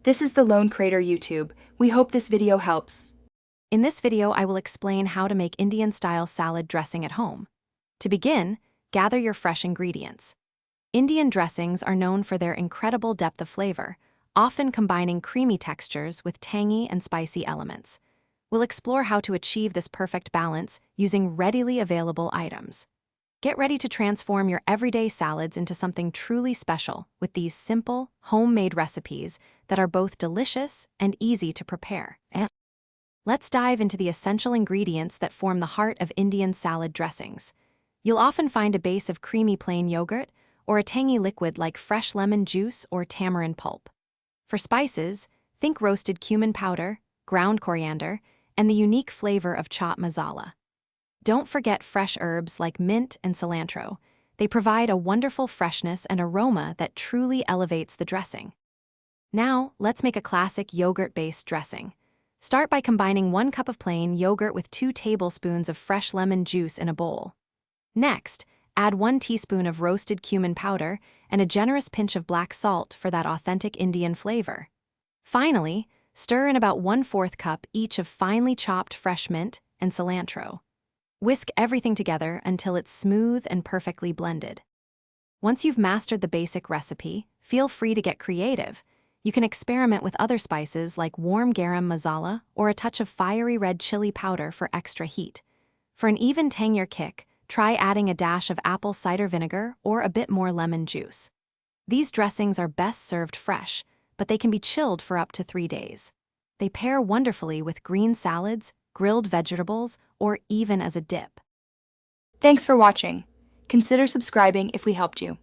This is the Lone Crater YouTube. We hope this video helps. In this video, I will explain how to make Indian-style salad dressing at home. To begin, gather your fresh ingredients. Indian dressings are known for their incredible depth of flavor, often combining creamy textures with tangy and spicy elements. We'll explore how to achieve this perfect balance using readily available items. Get ready to transform your everyday salads into something truly special with these simple, homemade recipes that are both delicious and easy to prepare. Let's dive into the essential ingredients that form the heart of Indian salad dressings. You'll often find a base of creamy plain yogurt or a tangy liquid like fresh lemon juice or tamarind pulp. For spices, think roasted cumin powder, ground coriander, and the unique flavor of chaat masala. Don't forget fresh herbs like mint and cilantro. They provide a wonderful freshness and aroma that truly elevates the dressing. Now, let's make a classic yogurt-based dressing. Start by combining 1 cup of plain yogurt with 2 tablespoons of fresh lemon juice in a bowl. Next, add 1 teaspoon of roasted cumin powder and a generous pinch of black salt for that authentic Indian flavor. Finally, stir in about 1/4 cup each of finely chopped fresh mint and cilantro. Whisk everything together until it's smooth and perfectly blended. Once you've mastered the basic recipe, feel free to get creative. You can experiment with other spices like warm garam masala or a touch of fiery red chili powder for extra heat. For an even tangier kick, try adding a dash of apple cider vinegar or a bit more lemon juice. These dressings are best served fresh, but they can be chilled for up to 3 days. They pair wonderfully with green salads, grilled vegetables, or even as a dip. Thanks for watching. Consider subscribing if we helped you.